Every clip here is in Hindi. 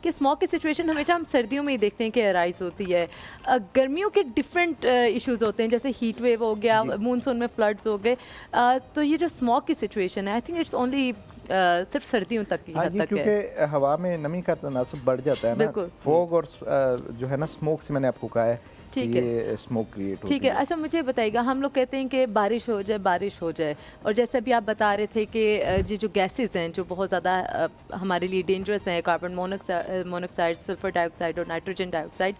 कि स्मॉग की सिचुएशन हमेशा हम सर्दियों में ही देखते हैं कि अराइज होती है। गर्मियों के डिफरेंट इश्यूज होते हैं, जैसे हीट वेव हो गया, मूनसून में फ्लड्स हो गए। तो ये जो स्मॉग की सिचुएशन है, आई थिंक इट्स ओनली सिर्फ सर्दियों तक की हाँ, हद ये तक है। क्योंकि हवा में नमी का तनासुब बढ़ जाता है ना, बिल्कुल। फॉग और जो है ना स्मोक से मैंने आपको कहा है कि ठीक है। ये स्मोक क्रिएट होती ठीक है। अच्छा मुझे बताइएगा, हम लोग कहते हैं कि बारिश हो जाए, बारिश हो जाए, और जैसे अभी आप बता रहे थे कि ये जो गैसेस हैं जो बहुत ज़्यादा हमारे लिए डेंजरस हैं, कार्बन मोनोक्साइड, सल्फर डाइऑक्साइड और नाइट्रोजन डाइऑक्साइड।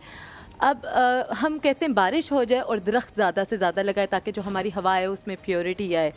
अब हम कहते हैं बारिश हो जाए और दरख्त ज़्यादा से ज़्यादा लगाए ताकि जो हमारी हवा है उसमें प्योरिटी आए।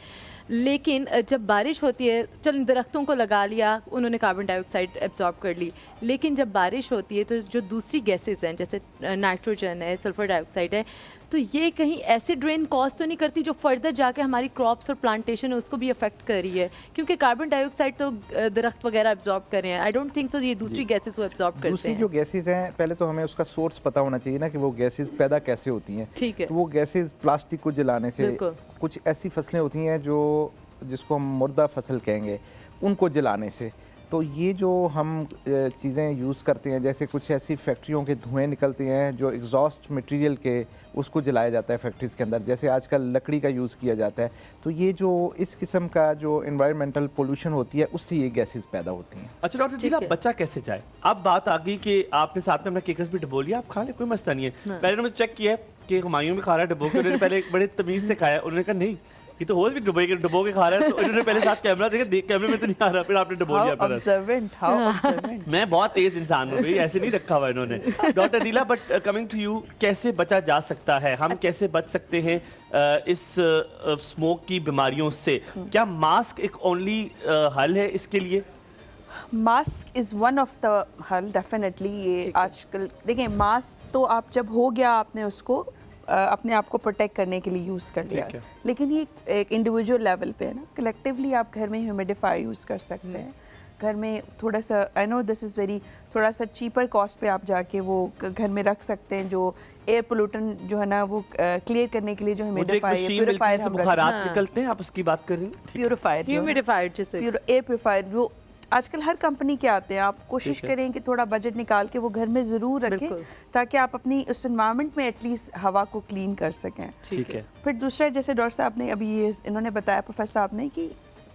लेकिन जब बारिश होती है, चल दरख्तों को लगा लिया, उन्होंने कार्बन डाइऑक्साइड एब्जॉर्ब कर ली, लेकिन जब बारिश होती है तो जो दूसरी गैसेस हैं जैसे नाइट्रोजन है, सल्फर डाइऑक्साइड है, तो ये कहीं एसिड रेन कॉज तो नहीं करती जो फर्दर जाके हमारी क्रॉप्स और प्लांटेशन है उसको भी अफेक्ट कर रही है? क्योंकि कार्बन डाइऑक्साइड तो दरख्त वगैरह एब्जॉर्ब कर रहे हैं। आई डोंट थिंक सो ये दूसरी गैसेस को एब्जॉर्ब करते दूसरी हैं। जो गैसेस हैं, पहले तो हमें उसका सोर्स पता होना चाहिए ना कि वो गैसेस पैदा कैसे होती हैं। ठीक है। तो वो गैसेस प्लास्टिक को जलाने से, बिल्कुल। कुछ ऐसी फसलें होती हैं जो जिसको हम मुर्दा फसल कहेंगे, उनको जलाने से। तो ये जो हम चीज़ें यूज़ करते हैं, जैसे कुछ ऐसी फैक्ट्रियों के धुएं निकलते हैं जो एग्जॉस्ट मटेरियल के, उसको जलाया जाता है फैक्ट्रीज़ के अंदर, जैसे आजकल लकड़ी का यूज़ किया जाता है। तो ये जो इस किस्म का जो एनवायरमेंटल पोल्यूशन होती है, उससे ये गैसेस पैदा होती हैं। अच्छा डॉक्टर ठीक दिला, है। बच्चा कैसे जाए? अब बात आ गई कि आपने साथ में अपना केकर्स भी डबो लिया, आप खा ले, कोई मसला नहीं है। पहले उन्होंने चेक किया है कि हुमायूं भी खा रहा है डबो के, उन्होंने पहले बड़े तमीज़ से खाया, उन्होंने कहा नहीं ये तो होश भी डबो के खा रहा है, तो इन्होंने पहले साथ कैमरा देखा, कैमरे में तो नहीं आ रहा, फिर आपने डबो लिया अपना। How observant. मैं बहुत तेज इंसान हूँ भाई, ऐसे नहीं रखा हुआ इन्होंने। डॉक्टर दिला, बट कमिंग टू यू, कैसे बचा जा सकता है, हम कैसे बच सकते हैं इस स्मोक की बीमारियों से? क्या मास्क एक ओनली हल है इसके लिए? Mask is one of the हल डेफिनेटली। ये आजकल देखें, मास्क तो आप जब हो गया आपने उसको अपने आप को प्रोटेक्ट करने के लिए यूज़ कर लिया, लेकिन ये एक इंडिविजुअल लेवल पे है ना। कलेक्टिवली आप घर में ह्यूमिडिफायर यूज़ कर सकते हैं, घर में थोड़ा सा, I know this is very, थोड़ा सा चीपर कॉस्ट पे आप जाके वो घर में रख सकते हैं, जो एयर पोल्यूशन जो है ना वो क्लियर करने के लिए जो ह्यूमिडिफायर, प्यूरिफायर हम बुखारात निकलते हैं, आप उसकी बात कर रही हैं? प्यूरिफायर, ह्यूमिडिफायर जैसे एयर प्यूरिफायर जो आजकल हर कंपनी के आते हैं, आप कोशिश करें कि थोड़ा बजट निकाल के वो घर में ज़रूर रखें, ताकि आप अपनी उस एनवायरनमेंट में एटलीस्ट हवा को क्लीन कर सकें। ठीक है। फिर दूसरा, जैसे डॉक्टर साहब ने अभी ये इन्होंने बताया, प्रोफेसर साहब ने, कि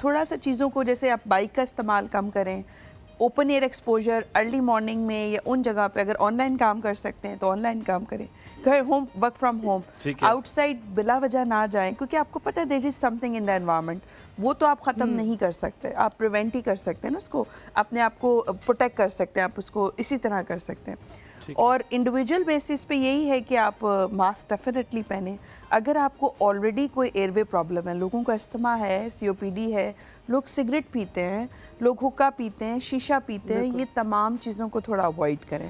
थोड़ा सा चीज़ों को, जैसे आप बाइक का इस्तेमाल कम करें, open air exposure early morning में या उन जगह पे अगर ऑनलाइन काम कर सकते हैं तो ऑनलाइन काम करें, घर home work from home, outside बिला वजह ना जाएं, क्योंकि आपको पता है there is something in the environment, वो तो आप ख़त्म नहीं कर सकते, आप प्रिवेंट ही कर सकते हैं ना उसको, अपने आप को प्रोटेक्ट कर सकते हैं, आप उसको इसी तरह कर सकते हैं। और इंडिविजुअल बेसिस पे यही है कि आप मास्क डेफिनेटली पहने। अगर आपको ऑलरेडी कोई एयरवे प्रॉब्लम है, लोगों का अस्थमा है, COPD है, लोग सिगरेट पीते हैं, लोग हुक्का पीते हैं, शीशा पीते हैं, ये तमाम चीज़ों को थोड़ा अवॉइड करें।